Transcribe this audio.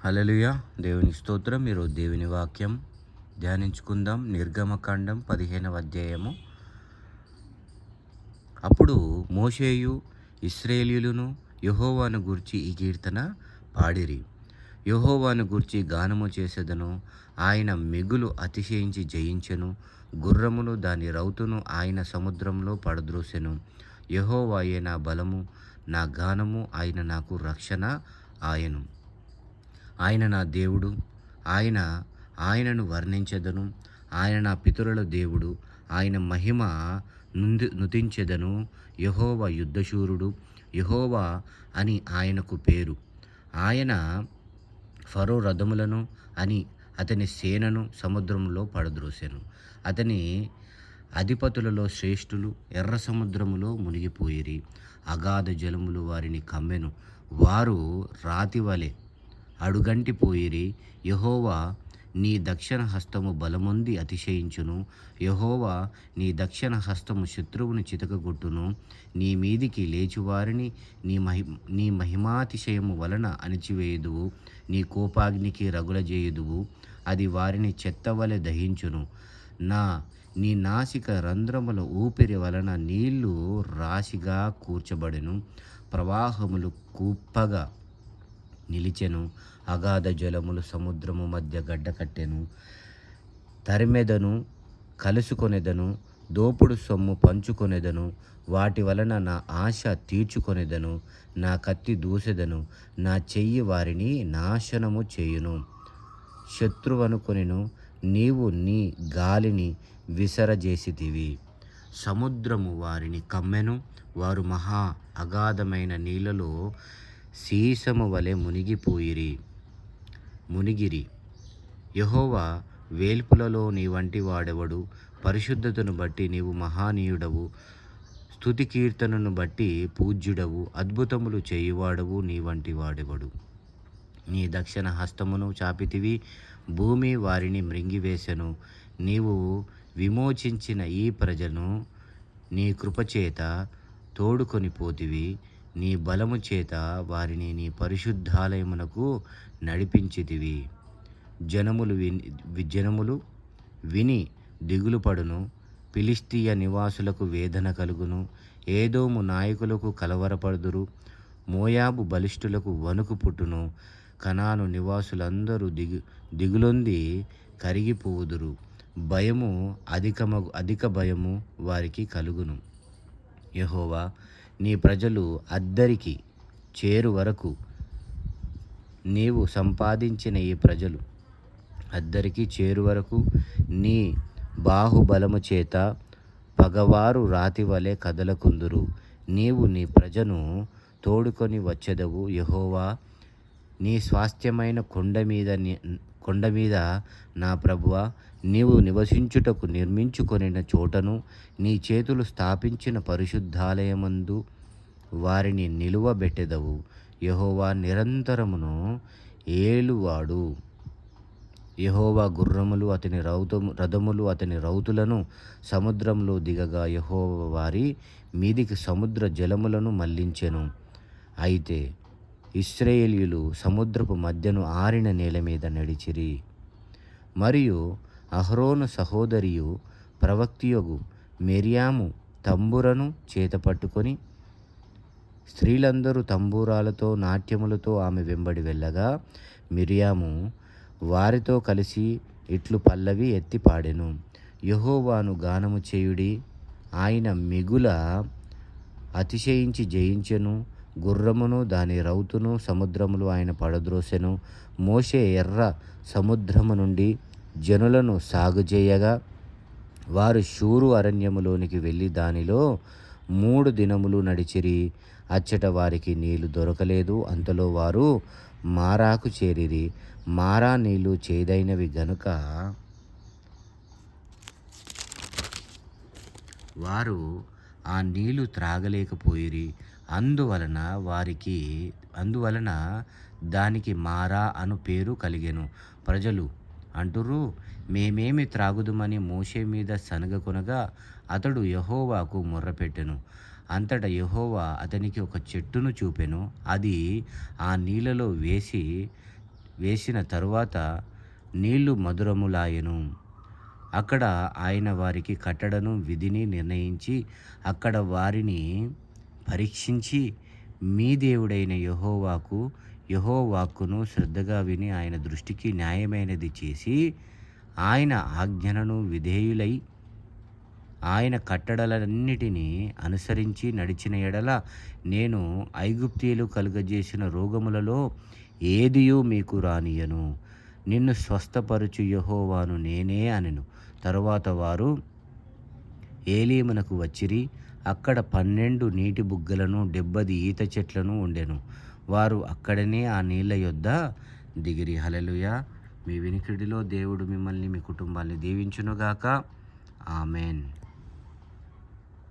హల్లెలూయా. దేవునికి స్తోత్రం. ఈరోజు దేవుని వాక్యం ధ్యానించుకుందాం. నిర్గమకాండం 15వ అధ్యాయము. అప్పుడు మోషేయు ఇశ్రాయేలీయులను యెహోవాను గూర్చి ఈ కీర్తన పాడిరి. యెహోవాను గూర్చి గానము చేసెదను. ఆయన మిగులు అతిశయించి జయించెను. గుర్రమును దాని రౌతును ఆయన సముద్రంలో పడద్రోసెను. యెహోవాయే నా బలము, నా గానము, ఆయన నాకు రక్షణ ఆయను. ఆయన నా దేవుడు, ఆయనను వర్ణించెదను. ఆయన నా పితరుల దేవుడు, ఆయన మహిమ నుతించెదను. యెహోవా యుద్ధశూరుడు, యెహోవా అని ఆయనకు పేరు. ఆయన ఫరో రథములను అతని సేనను సముద్రంలో పడద్రోసెను. అతని అధిపతులలో శ్రేష్ఠులు ఎర్ర సముద్రములో మునిగిపోయిరి. అగాధ జలములు వారిని కమ్మెను. వారు రాతివలె అడుగంటి పోయిరి. యెహోవా నీ దక్షిణ హస్తము బలమొంది అతిశయించును. యెహోవా నీ దక్షిణ హస్తము శత్రువుని చితకగొట్టును. నీ మీదికి లేచువారిని నీ మహిమాతిశయము వలన అణిచివేయుదువు. నీ కోపాగ్నికి రగులజేయుదువు, అది వారిని చెత్తవలె దహించును. నీ నాసిక రంధ్రముల ఊపిరి వలన నీళ్లు రాశిగా కూర్చబడెను. ప్రవాహములు కుప్పగా నిలిచెను. అగాధ జలములు సముద్రము మధ్య గడ్డకట్టెను. తరిమెదను, కలుసుకొనెదను, దోపుడు సొమ్ము పంచుకొనెదను. వాటి వలన నా ఆశ తీర్చుకొనెదను. నా కత్తి దూసెదను. నా చెయ్యి వారిని నాశనము చేయును. శత్రువనుకొనెను, నీవు నీ గాలిని విసరజేసితివి. సముద్రము వారిని కమ్మెను. వారు మహా అగాధమైన నీళ్లలో సీసము వలె మునిగిరి. యెహోవా వేల్పులలో నీ వంటి వాడెవడు? పరిశుద్ధతను బట్టి నీవు మహానీయుడవు. స్తుతి కీర్తనను బట్టి పూజ్యుడవు. అద్భుతములు చేయువాడవు, నీ వంటి వాడెవడు? నీ దక్షిణ హస్తమును చాపితివి, భూమి వారిని మృంగివేశెను. నీవు విమోచించిన ఈ ప్రజను నీ కృపచేత తోడుకొని పోతివి. నీ బలము చేత వారిని నీ పరిశుద్ధాలయమునకు నడిపించితివి. జనములు విని దిగులుపడును. ఫిలిష్తీయ నివాసులకు వేదన కలుగును. ఏదోము నాయకులకు కలవరపడుదురు. మోయాబు బలిష్ఠులకు వణుకు పుట్టును. కనాను నివాసులందరూ దిగులొంది కరిగిపోవుదురు. అధిక భయము వారికి కలుగును. యెహోవా, నీ ప్రజలు అద్దరికి చేరు వరకు, నీవు సంపాదించిన ఈ ప్రజలు అద్దరికి చేరు వరకు నీ బాహుబలము చేత పగవారు రాతివలె కదలకుందురు. నీవు నీ ప్రజను తోడుకొని వచ్చెదవు. యెహోవా, నీ స్వాస్థ్యమైన కొండ మీద నా ప్రభువా, నీవు నివసించుటకు నిర్మించుకొనిన చోటను, నీ చేతులు స్థాపించిన పరిశుద్ధాలయమందు వారిని నిలువబెట్టెదవు. యెహోవా నిరంతరమును ఏలువాడు. యెహోవా గుర్రములు రథములు అతని రౌతులను సముద్రంలో దిగగా యెహోవా వారి మీదికి సముద్ర జలములను మళ్లించెను. అయితే ఇశ్రాయేలీయులు సముద్రపు మధ్యను ఆరిన నేల మీద నడిచిరి. మరియు అహరోను సహోదరియు ప్రవక్తియగు మిర్యాము తంబురను చేత పట్టుకొని, స్త్రీలందరూ తంబూరాలతో నాట్యములతో ఆమె వెంబడి వెళ్ళగా, మిర్యాము వారితో కలిసి ఇట్లు పల్లవి ఎత్తి పాడెను. యెహోవాను గానము చేయుడి, ఆయన మిగుల అతిశయించి జయించెను. గుర్రమును దాని రౌతును సముద్రములు ఆయన పడద్రోసెను. మోషే ఎర్ర సముద్రము నుండి జనులను సాగుచేయగా, వారు షూరు అరణ్యములోనికి వెళ్ళి దానిలో 3 దినములు నడిచిరి. అచ్చట వారికి నీళ్లు దొరకలేదు. అంతలో వారు మారాకు చేరిరి. మారా నీళ్లు చేదైనవి గనుక వారు ఆ నీళ్లు త్రాగలేకపోయిరి. అందువలన దానికి మారా అను పేరు కలిగెను. ప్రజలు అంటురు, మేమేమి త్రాగుదుమని మోషే మీద సనగకొనగా, అతడు యెహోవాకు మొర్రపెట్టెను. అంతటా యెహోవా అతనికి ఒక చెట్టును చూపెను. అది ఆ నీళ్లలో వేసిన తరువాత నీళ్లు మధురములాయెను. అక్కడ ఆయన వారికి కట్టడను విధిని నిర్ణయించి అక్కడ వారిని పరీక్షించి, మీ దేవుడైన యెహోవాక్కును శ్రద్ధగా విని ఆయన దృష్టికి న్యాయమైనది చేసి ఆయన ఆజ్ఞలను విధేయులై ఆయన కట్టడలన్నిటినీ అనుసరించి నడిచిన ఎడల నేను ఐగుప్తీయులు కలుగజేసిన రోగములలో ఏదియూ మీకు రానియను. నిన్ను స్వస్థపరచు యెహోవాను నేనే అనెను. తరువాత వారు ఏలీమునకు వచ్చిరి. అక్కడ 12 నీటి బుగ్గలను 70 ఈత చెట్లను ఉండెను. వారు అక్కడనే ఆ నీళ్ల యొద్ద దిగిరి. హల్లెలూయా. మీ వినికిడిలో దేవుడు మిమ్మల్ని మీ కుటుంబాన్ని దీవించునుగాక. ఆమెన్.